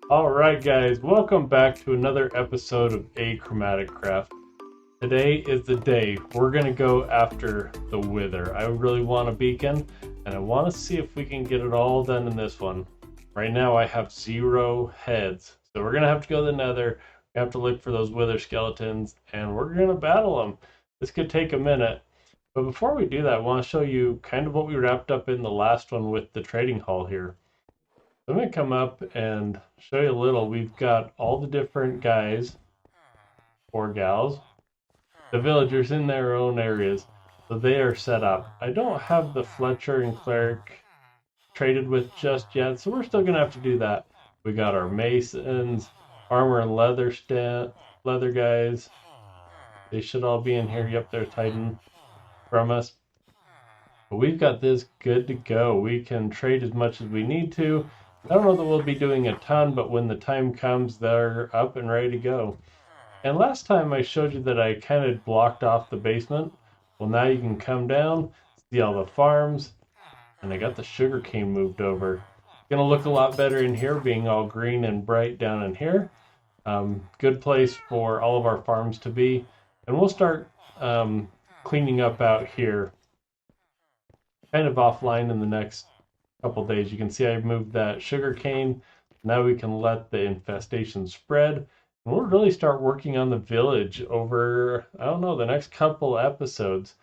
Alright guys, welcome back to another episode of AchromatiCraft. Today is the day we're going to go after the Wither. I really want a beacon, and I want to see if we can get it all done in this one. Right now I have 0 heads, so we're going to have to go to the Nether, we have to look for those Wither skeletons, and we're going to battle them. This could take a minute, but before we do that, I want to show you kind of what we wrapped up in the last one with the trading hall here. I'm going to come up and show you a little. We've got all the different guys or gals, the villagers in their own areas, so they are set up. I don't have the Fletcher and Cleric traded with just yet, so we're still going to have to do that. We got our Masons, armor and leather guys. They should all be in here. Yep, they're hiding from us. But we've got this good to go. We can trade as much as we need to. I don't know that we'll be doing a ton, but when the time comes, they're up and ready to go. And last time I showed you that I kind of blocked off the basement. Well, now you can come down, see all the farms, and I got the sugarcane moved over. It's gonna look a lot better in here, being all green and bright down in here. Good place for all of our farms to be. And we'll start cleaning up out here kind of offline in the next couple days. You can see I moved that sugar cane. Now we can let the infestation spread, and we'll really start working on the village over, I don't know, the next couple episodes.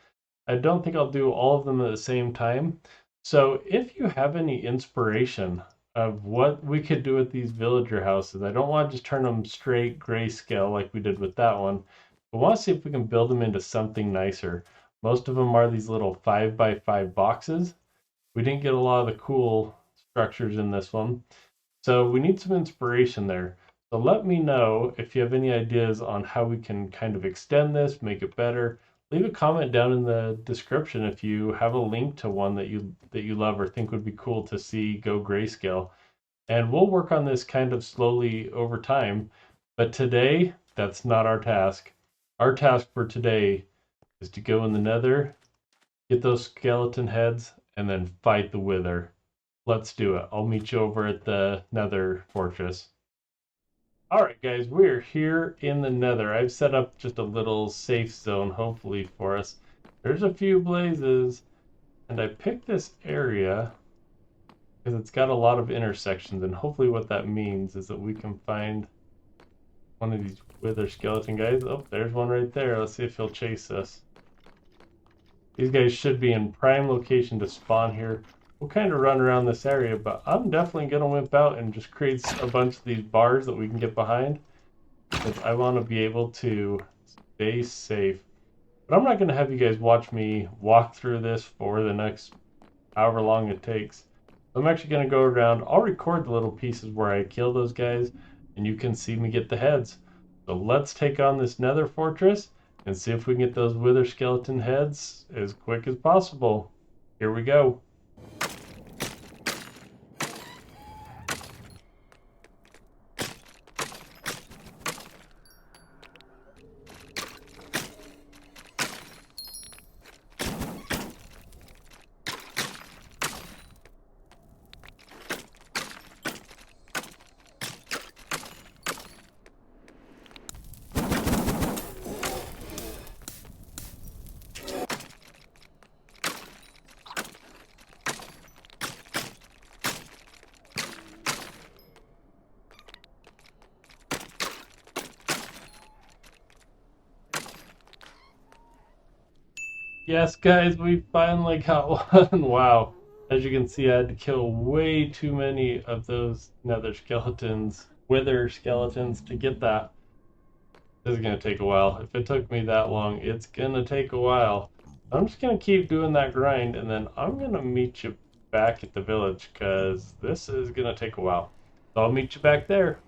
I don't think I'll do all of them at the same time. So if you have any inspiration of what we could do with these villager houses, I don't want to just turn them straight grayscale like we did with that one. I want to see if we can build them into something nicer. Most of them are these little 5x5 boxes. We didn't get a lot of the cool structures in this one, so we need some inspiration there. So let me know if you have any ideas on how we can kind of extend this, make it better. Leave a comment down in the description if you have a link to one that you love or think would be cool to see go grayscale. And we'll work on this kind of slowly over time. But today, that's not our task. Our task for today is to go in the Nether, get those skeleton heads, and then fight the Wither. Let's do it. I'll meet you over at the Nether fortress. Alright guys, we're here in the Nether. I've set up just a little safe zone, hopefully, for us. There's a few blazes, and I picked this area because it's got a lot of intersections, and hopefully what that means is that we can find one of these Wither skeleton guys. Oh, there's one right there. Let's see if he'll chase us. These guys should be in prime location to spawn here. We'll kind of run around this area, but I'm definitely going to wimp out and just create a bunch of these bars that we can get behind, because I want to be able to stay safe. But I'm not going to have you guys watch me walk through this for the next however long it takes. I'm actually going to go around. I'll record the little pieces where I kill those guys, and you can see me get the heads. So let's take on this Nether fortress and see if we can get those Wither skeleton heads as quick as possible. Here we go. Yes, guys, we finally got one. Wow. As you can see, I had to kill way too many of those Nether skeletons, Wither skeletons, to get that. This is going to take a while. If it took me that long, it's going to take a while. I'm just going to keep doing that grind, and then I'm going to meet you back at the village, because this is going to take a while. So I'll meet you back there.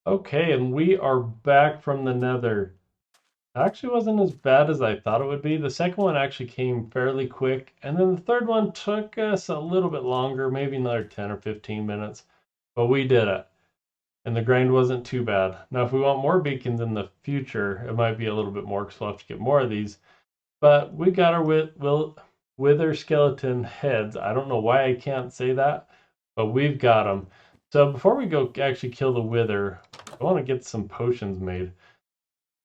Okay, and we are back from the Nether. Actually wasn't as bad as I thought it would be. The second one actually came fairly quick, and then the third one took us a little bit longer, maybe another 10 or 15 minutes, but we did it. And the grind wasn't too bad. Now, if we want more beacons in the future, it might be a little bit more because we'll have to get more of these. But we got our Wither skeleton heads. I don't know why I can't say that, but we've got them. So before we go actually kill the wither, I want to get some potions made.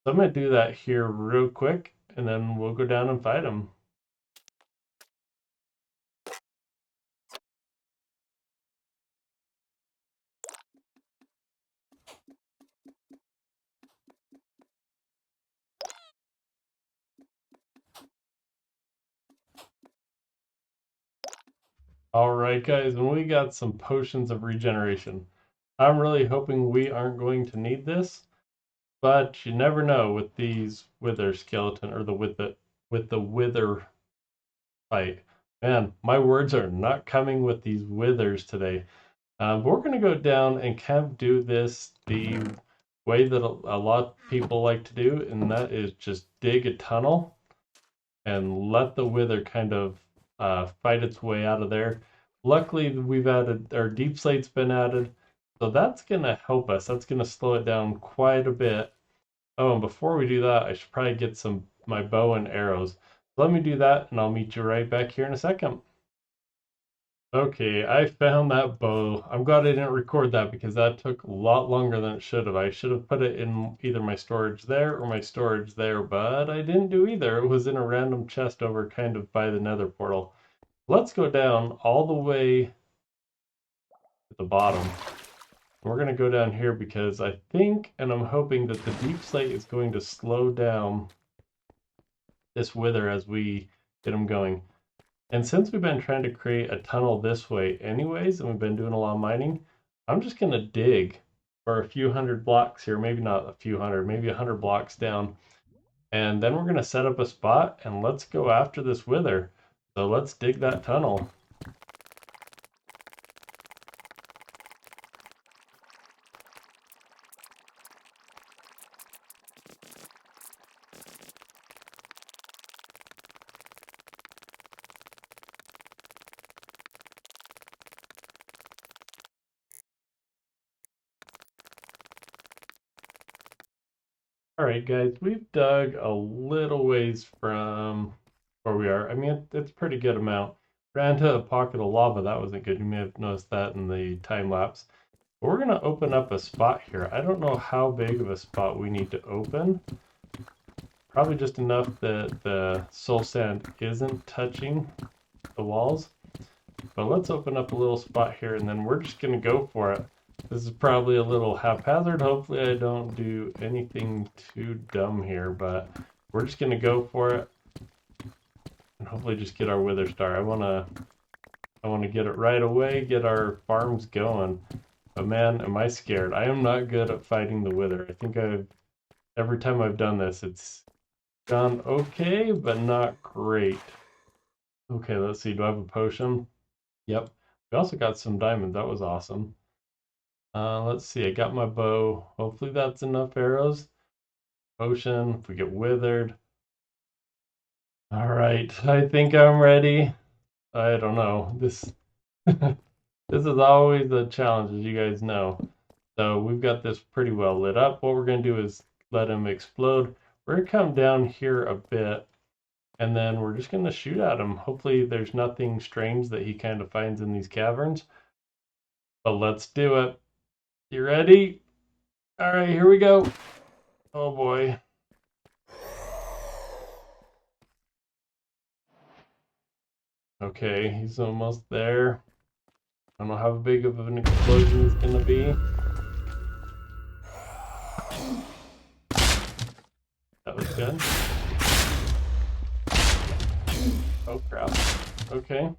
So I'm going to do that here real quick, and then we'll go down and fight him. Alright guys, and we got some potions of regeneration. I'm really hoping we aren't going to need this, but you never know with these wither skeleton, or with the wither fight. Man, my words are not coming with these withers today. But we're going to go down and kind of do this the way that a lot of people like to do, and that is just dig a tunnel and let the wither kind of fight its way out of there. Luckily, we've added, our deep slate's been added, so that's going to help us. That's going to slow it down quite a bit. Oh, and before we do that, I should probably get my bow and arrows. Let me do that, and I'll meet you right back here in a second. Okay, I found that bow. I'm glad I didn't record that because that took a lot longer than it should have. I should have put it in either my storage there or my storage there, but I didn't do either. It was in a random chest over kind of by the nether portal. Let's go down all the way to the bottom. We're going to go down here because I think, and I'm hoping that the deep slate is going to slow down this wither as we get him going. And since we've been trying to create a tunnel this way anyways, and we've been doing a lot of mining, I'm just going to dig for a few hundred blocks here, maybe not a few hundred, maybe 100 blocks down. And then we're going to set up a spot and let's go after this wither. So let's dig that tunnel. Alright guys, we've dug a little ways from where we are. I mean, it's a pretty good amount. Ran into a pocket of lava, that wasn't good. You may have noticed that in the time lapse. But we're going to open up a spot here. I don't know how big of a spot we need to open. Probably just enough that the soul sand isn't touching the walls. But let's open up a little spot here and then we're just going to go for it. This is probably a little haphazard. Hopefully I don't do anything too dumb here, but we're just going to go for it and hopefully just get our wither star. I want to get it right away, get our farms going. But man, am I scared. I am not good at fighting the wither. I think every time I've done this, it's gone okay, but not great. Okay, let's see. Do I have a potion? Yep. We also got some diamonds. That was awesome. Let's see, I got my bow. Hopefully that's enough arrows. Potion, if we get withered. All right, I think I'm ready. I don't know. This is always a challenge, as you guys know. So we've got this pretty well lit up. What we're going to do is let him explode. We're going to come down here a bit, and then we're just going to shoot at him. Hopefully there's nothing strange that he kind of finds in these caverns. But let's do it. You ready? All right, here we go. Oh boy. Okay, he's almost there. I don't know how big of an explosion it's gonna be. That was good. Oh crap. Okay.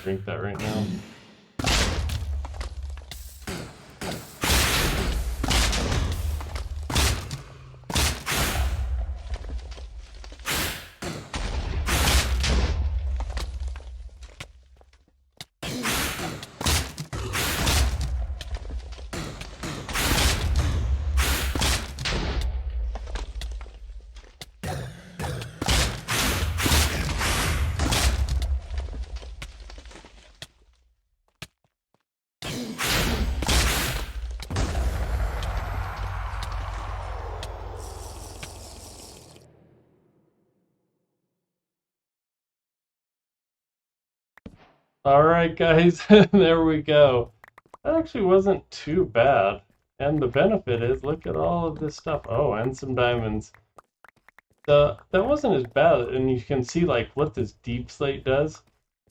Drink that right now. All right, guys, there we go. That actually wasn't too bad. And the benefit is, look at all of this stuff. Oh, and some diamonds. That wasn't as bad, and you can see like what this deep slate does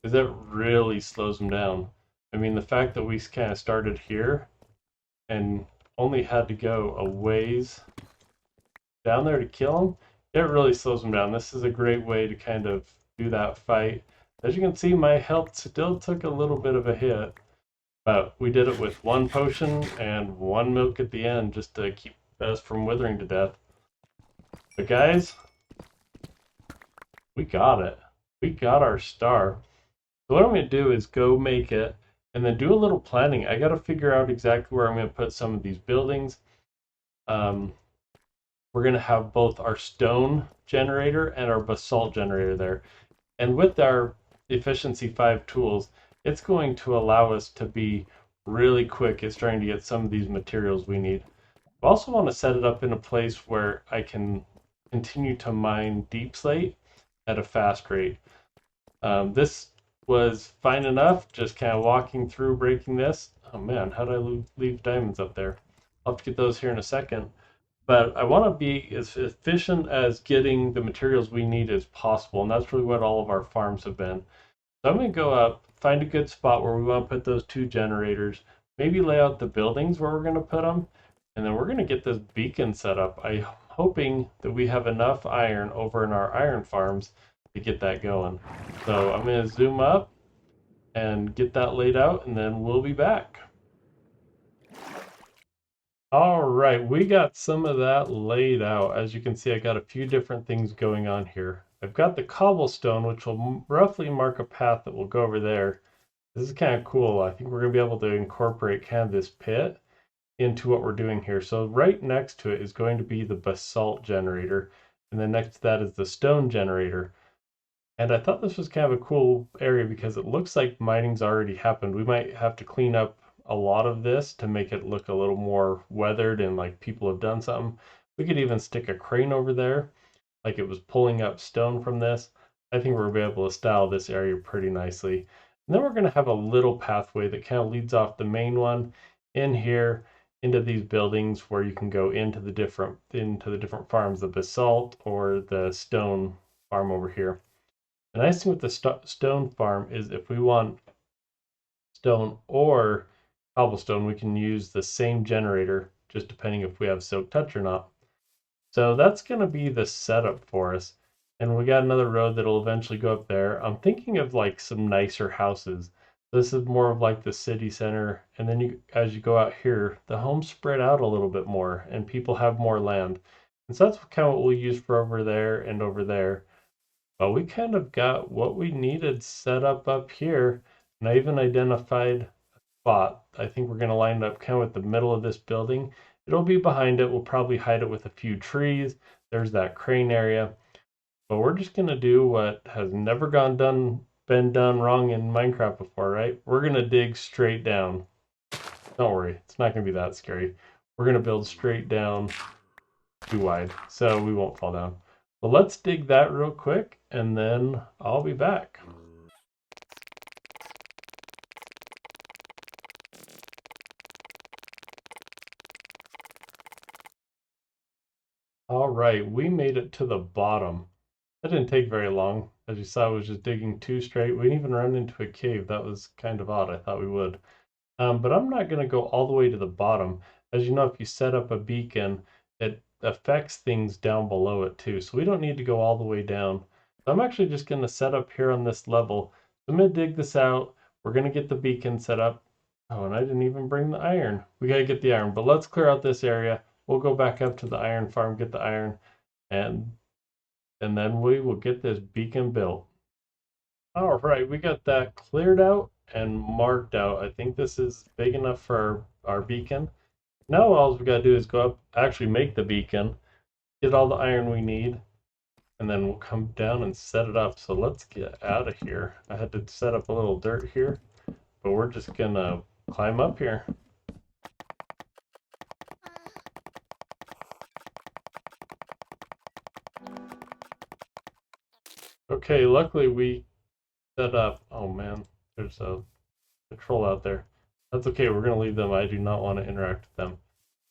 is it really slows them down. I mean, the fact that we kind of started here and only had to go a ways down there to kill them, it really slows them down. This is a great way to kind of do that fight. As you can see, my health still took a little bit of a hit, but we did it with one potion and one milk at the end just to keep us from withering to death. But guys, we got it. We got our star. So what I'm going to do is go make it and then do a little planning. I got to figure out exactly where I'm going to put some of these buildings. Um, we're going to have both our stone generator and our basalt generator there. And with our efficiency 5 tools, it's going to allow us to be really quick at starting to get some of these materials we need. I also want to set it up in a place where I can continue to mine deep slate at a fast rate. This was fine enough, just kind of walking through, breaking this. Oh man, how did I leave diamonds up there? I'll have to get those here in a second. But I want to be as efficient as getting the materials we need as possible, and that's really what all of our farms have been. So I'm going to go up, find a good spot where we want to put those 2 generators, maybe lay out the buildings where we're going to put them, and then we're going to get this beacon set up. I'm hoping that we have enough iron over in our iron farms to get that going. So I'm going to zoom up and get that laid out, and then we'll be back. All right, we got some of that laid out. As you can see, I got a few different things going on here. I've got the cobblestone, which will roughly mark a path that will go over there. This is kind of cool. I think we're going to be able to incorporate kind of this pit into what we're doing here. So right next to it is going to be the basalt generator, and then next to that is the stone generator. And I thought this was kind of a cool area because it looks like mining's already happened. We might have to clean up a lot of this to make it look a little more weathered and like people have done something. We could even stick a crane over there, like it was pulling up stone from this. I think we'll be able to style this area pretty nicely. And then we're going to have a little pathway that kind of leads off the main one in here into these buildings where you can go into the different farms, the basalt or the stone farm over here. The nice thing with the stone farm is if we want stone or cobblestone, we can use the same generator, just depending if we have silk touch or not. So that's going to be the setup for us. And we got another road that'll eventually go up there. I'm thinking of like some nicer houses. This is more of like the city center. And then as you go out here, the homes spread out a little bit more and people have more land. And so that's kind of what we'll use for over there and over there. But we kind of got what we needed set up here. And I even identified a spot. I think we're going to line it up kind of at the middle of this building. It'll be behind it. We'll probably hide it with a few trees. There's that crane area. But we're just going to do what has never been done wrong in Minecraft before, right? We're going to dig straight down. Don't worry, it's not going to be that scary. We're going to build straight down too wide, so we won't fall down. But let's dig that real quick, and then I'll be back. All right, we made it to the bottom. That didn't take very long. As you saw, I was just digging 2 straight. We didn't even run into a cave. That was kind of odd. I thought we would. But I'm not going to go all the way to the bottom. As you know, if you set up a beacon, it affects things down below it too. So we don't need to go all the way down. So I'm actually just going to set up here on this level. So I'm going to dig this out. We're going to get the beacon set up. Oh, and I didn't even bring the iron. We got to get the iron. But let's clear out this area. We'll go back up to the iron farm, get the iron, and then we will get this beacon built. All right, we got that cleared out and marked out. I think this is big enough for our beacon. Now all we gotta do is go up, actually make the beacon, get all the iron we need, and then we'll come down and set it up. So let's get out of here. I had to set up a little dirt here, but we're just gonna climb up here. Okay, luckily we set up, oh man, There's a troll out there. That's okay, we're going to leave them. I do not want to interact with them.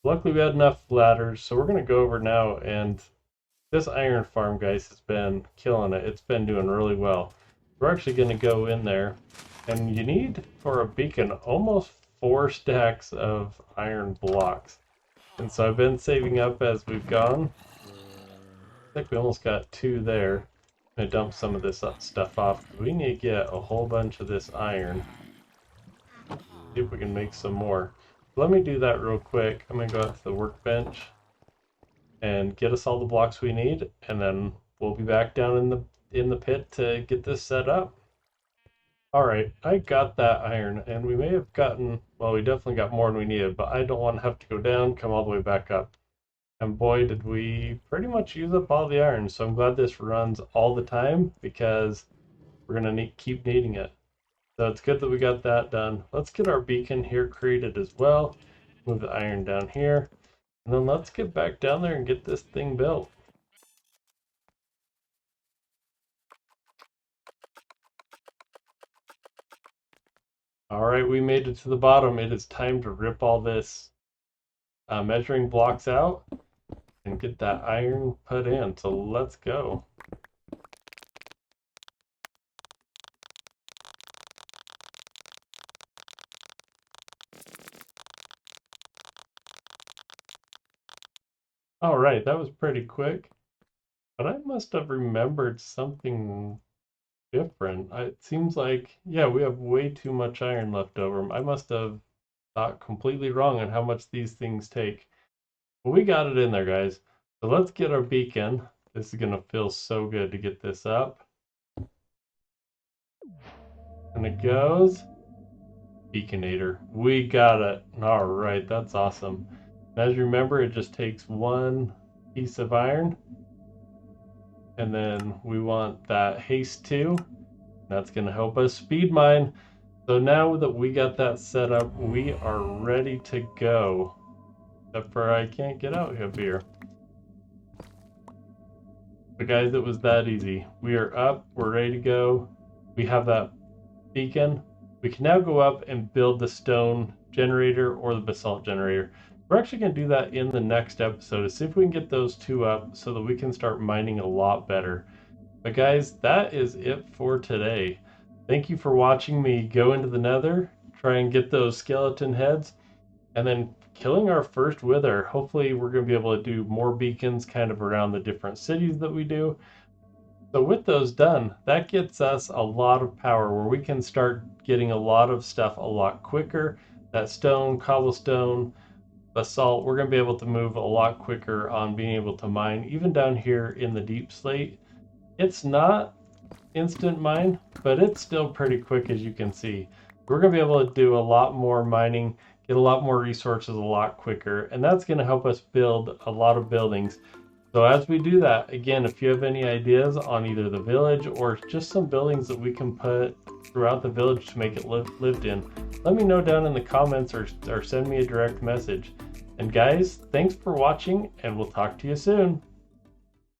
Luckily we had enough ladders, so we're going to go over now, and this iron farm, guys, has been killing it. It's been doing really well. We're actually going to go in there, and you need, for a beacon, almost 4 stacks of iron blocks. And so I've been saving up as we've gone. I think we almost got 2 there. I'm going to dump some of this stuff off. We need to get a whole bunch of this iron. See if we can make some more. Let me do that real quick. I'm going to go out to the workbench and get us all the blocks we need, and then we'll be back down in the pit to get this set up. Alright, I got that iron, and we may have gotten, well, we definitely got more than we needed, but I don't want to have to go down, come all the way back up. And boy, did we pretty much use up all the iron, so I'm glad this runs all the time, because we're going to keep needing it. So it's good that we got that done. Let's get our beacon here created as well. Move the iron down here. And then let's get back down there and get this thing built. Alright, we made it to the bottom. It is time to rip all this measuring blocks out and get that iron put in. So let's go. Alright, that was pretty quick. But I must have remembered something different. It seems like, yeah, we have way too much iron left over. I must have thought completely wrong on how much these things take. But we got it in there, guys. So let's get our beacon. This is going to feel so good to get this up. And it goes. Beaconator. We got it. All right, that's awesome. As you remember, it just takes 1 piece of iron. And then we want that haste 2. That's going to help us speed mine. So now that we got that set up, we are ready to go. Except for I can't get out of here. But guys, it was that easy. We are up, we're ready to go. We have that beacon. We can now go up and build the stone generator or the basalt generator. We're actually going to do that in the next episode to see if we can get those 2 up so that we can start mining a lot better. But guys, that is it for today. Thank you for watching me go into the nether, try and get those skeleton heads, and then killing our first wither. Hopefully we're going to be able to do more beacons kind of around the different cities that we do. So with those done, that gets us a lot of power where we can start getting a lot of stuff a lot quicker. That stone, cobblestone, basalt, we're going to be able to move a lot quicker on being able to mine. Even down here in the deep slate, it's not instant mine, but it's still pretty quick, as you can see. We're going to be able to do a lot more mining, get a lot more resources a lot quicker, and that's going to help us build a lot of buildings. So as we do that, again, if you have any ideas on either the village or just some buildings that we can put throughout the village to make it lived in, let me know down in the comments or send me a direct message. And guys, thanks for watching, and we'll talk to you soon.